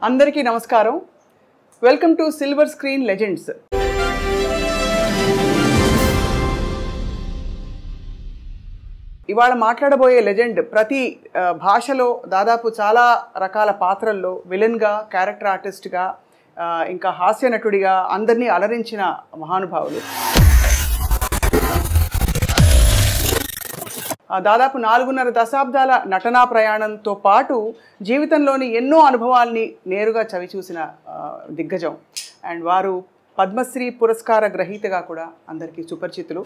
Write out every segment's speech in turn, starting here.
అందరికీ నమస్కారం. Welcome to silver screen legends. ఇవాళ మాట్లాడబోయే లెజెండ్ ప్రతి భాషలో దాదాపు చాలా రకాల పాత్రల్లో విలన్గా, క్యారెక్టర్ ఆర్టిస్ట్గా, ఇంకా హాస్య నటుడిగా అందరినీ అలరించిన మహానుభావులు. దాదాపు 4.5 దశాబ్దాల నటనా ప్రయాణంతో పాటు జీవితంలోని ఎన్నో అనుభవాల్ని నేరుగా చవిచూసిన దిగ్గజం. అండ్ వారు పద్మశ్రీ పురస్కార గ్రహీతగా కూడా అందరికీ సుపరిచితులు.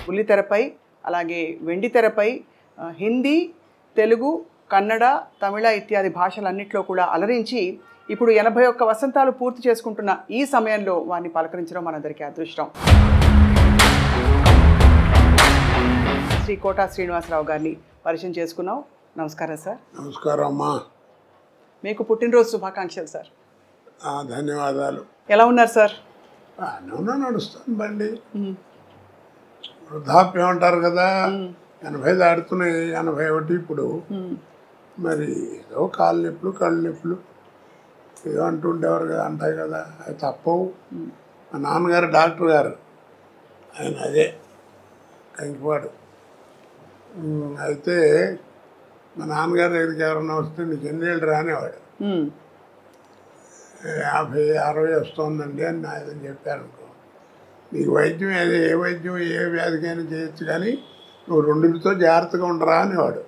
బుల్లితెరపై, అలాగే వెండితెరపై హిందీ, తెలుగు, కన్నడ, తమిళ ఇత్యాది భాషలన్నింటిలో కూడా అలరించి ఇప్పుడు 81 వసంతాలు పూర్తి చేసుకుంటున్న ఈ సమయంలో వారిని పలకరించడం మనందరికీ అదృష్టం. శ్రీ కోటా శ్రీనివాసరావు గారిని పరిచయం చేసుకున్నాం. నమస్కారం సార్. నమస్కారం అమ్మా. మీకు పుట్టినరోజు శుభాకాంక్షలు సార్. ధన్యవాదాలు. ఎలా ఉన్నారు సార్? నడుస్తుంది బండి. వృద్ధాప్యం అంటారు కదా, 80 దాడుతున్నాయి, 81 ఇప్పుడు. మరి ఏదో కాళ్ళు నొప్పులు, కళ్ళు నొప్పులు ఏదో అంటుండేవారు కదా, అంటాయి కదా, అది తప్పవు. మా నాన్నగారు డాక్టర్ గారు, ఆయన అదే కంకిపాడు. అయితే మా నాన్నగారి దగ్గరికి ఎవరన్నా వస్తే నీకు ఎన్నేళ్ళు రానేవాడు. 50, 60 వస్తుందండి అని ఆయన చెప్పారనుకో, నీకు వైద్యం ఏ వైద్యం ఏ వ్యాధికైనా చేయొచ్చు, కానీ నువ్వు 2తో జాగ్రత్తగా ఉండరా అనేవాడు.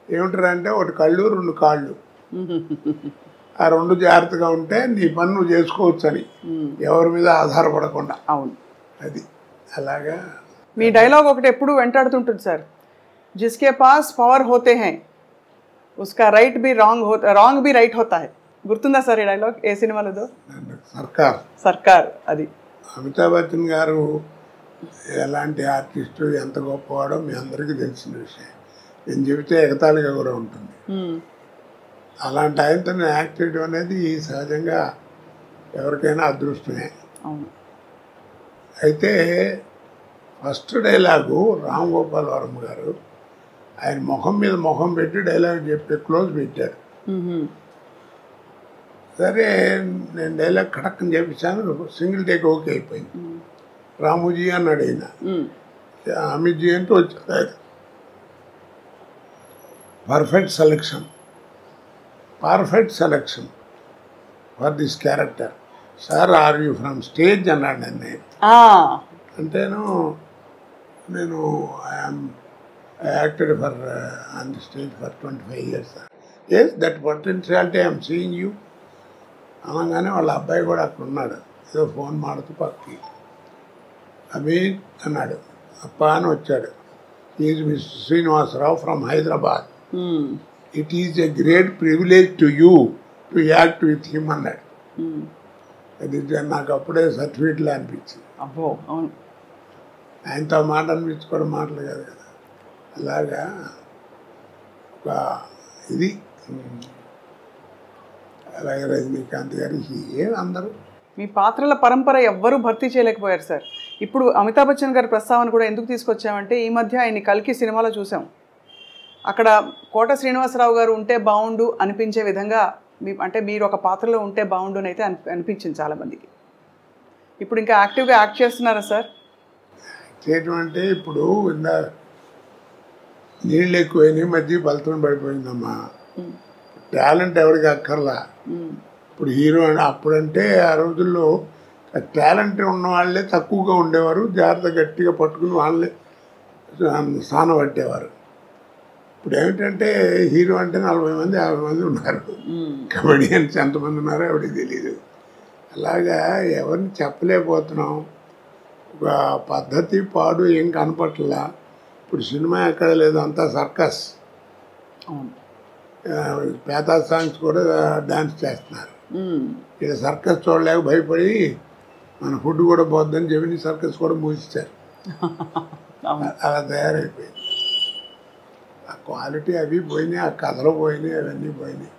ఏమిటారా అంటే, ఒకటి కళ్ళు, 2 కాళ్ళు. ఆ 2 జాగ్రత్తగా ఉంటే నీ పని నువ్వు చేసుకోవచ్చు అని, ఎవరి మీద ఆధారపడకుండా. అవును, అది అలాగా. మీ డైలాగ్ ఒకటి ఎప్పుడు వెంటాడుతుంటుంది సార్, జిస్కే పాస్ పవర్ హోతే హై ఉస్కా రైట్ బి రాంగ్ బి రైట్ హోతా హై. గుర్తుందా సార్ ఈ డైలాగ్? ఏ సినిమాలో? సర్కార్. అది అమితాబ్ బచ్చన్ గారు ఎలాంటి ఆర్టిస్టు, ఎంత గొప్పవాడో మీ అందరికీ తెలిసిన విషయం. నేను చెబితే ఎగతాళిగా కూడా ఉంటుంది. అలాంటి ఆయనతో యాక్ట్ చేయడం అనేది సహజంగా ఎవరికైనా అదృష్టమే. అయితే ఫస్ట్ డైలాగు రామ్ గోపాల్ వర్మ గారు ఆయన ముఖం మీద ముఖం పెట్టి డైలాగ్ చెప్పి క్లోజ్ పెట్టారు. సరే, నేను డైలాగ్ కడక్కని చెప్పించాను, సింగిల్ టేక్ ఓకే అయిపోయింది. రాముజీ అన్నాడు ఆయన, అమిత్జీ అంటూ వచ్చాడు ఆయన. Perfect selection for this character sir, are you from stage అన్నాడు నన్ను. అంటేను నేను I acted for on the stage for 25 years. Yes, that potentiality I'm seeing you అనగానే వాళ్ళ అబ్బాయి కూడా అక్కడ ఉన్నాడు, ఏదో ఫోన్ మాడుతూ పక్కకి. అమీన్ అన్నాడు, అప్ప అని వచ్చాడు. Is mister Srinivasa Rao from Hyderabad. It is a great privilege to you to act with him అన్నాడు. అది నాకు అప్పుడే సర్టిఫికెట్లో అనిపించింది. అబ్బో, అవును, ఆయనతో మాట అనిపించుకోవడం మాటలు కాదు కదా. అలాగా ఒక ఇది. అలాగే రజనీకాంత్ గారికి అందరూ మీ పాత్రల పరంపర ఎవ్వరూ భర్తీ చేయలేకపోయారు సార్. ఇప్పుడు అమితాబ్ బచ్చన్ గారి ప్రస్తావన కూడా ఎందుకు తీసుకొచ్చామంటే, ఈ మధ్య ఆయన కల్కి సినిమాలో చూసాం. అక్కడ కోట శ్రీనివాసరావు గారు ఉంటే బాగుండు అనిపించే విధంగా అంటే మీరు ఒక పాత్రలో ఉంటే బాగుండు అని అయితే అనిపించింది చాలామందికి. ఇప్పుడు ఇంకా యాక్టివ్గా యాక్ట్ చేస్తున్నారా సార్? చేయటం అంటే ఇప్పుడు నీళ్ళు ఎక్కువైనాయి, మధ్య బలతం పడిపోయిందమ్మా. టాలెంట్ ఎవరికి అక్కర్లా. ఇప్పుడు హీరో అని అప్పుడంటే ఆ రోజుల్లో టాలెంట్ ఉన్న వాళ్ళే తక్కువగా ఉండేవారు, జాగ్రత్త గట్టిగా పట్టుకుని వాళ్ళే స్థానం పట్టేవారు. ఇప్పుడు ఏమిటంటే హీరో అంటే 40 మంది 50 మంది ఉన్నారు, కమెడియన్స్ ఎంతమంది ఉన్నారో ఎవరికి తెలియదు. అలాగా ఎవరిని చెప్పలేకపోతున్నాం. ఒక పద్ధతి పాడు ఏం కనపట్లా. ఇప్పుడు సినిమా ఎక్కడ లేదు, అంతా సర్కస్. పేతా సాంగ్స్ కూడా డాన్స్ చేస్తున్నారు. ఇక్కడ సర్కస్ చూడలేక భయపడి మన ఫుడ్ కూడా పోద్దని జమిని సర్కస్ కూడా మూసిచ్చారు. అలా తయారైపోయింది. ఆ క్వాలిటీ అవి పోయినాయి, ఆ కథలు పోయినాయి, అవన్నీ పోయినాయి.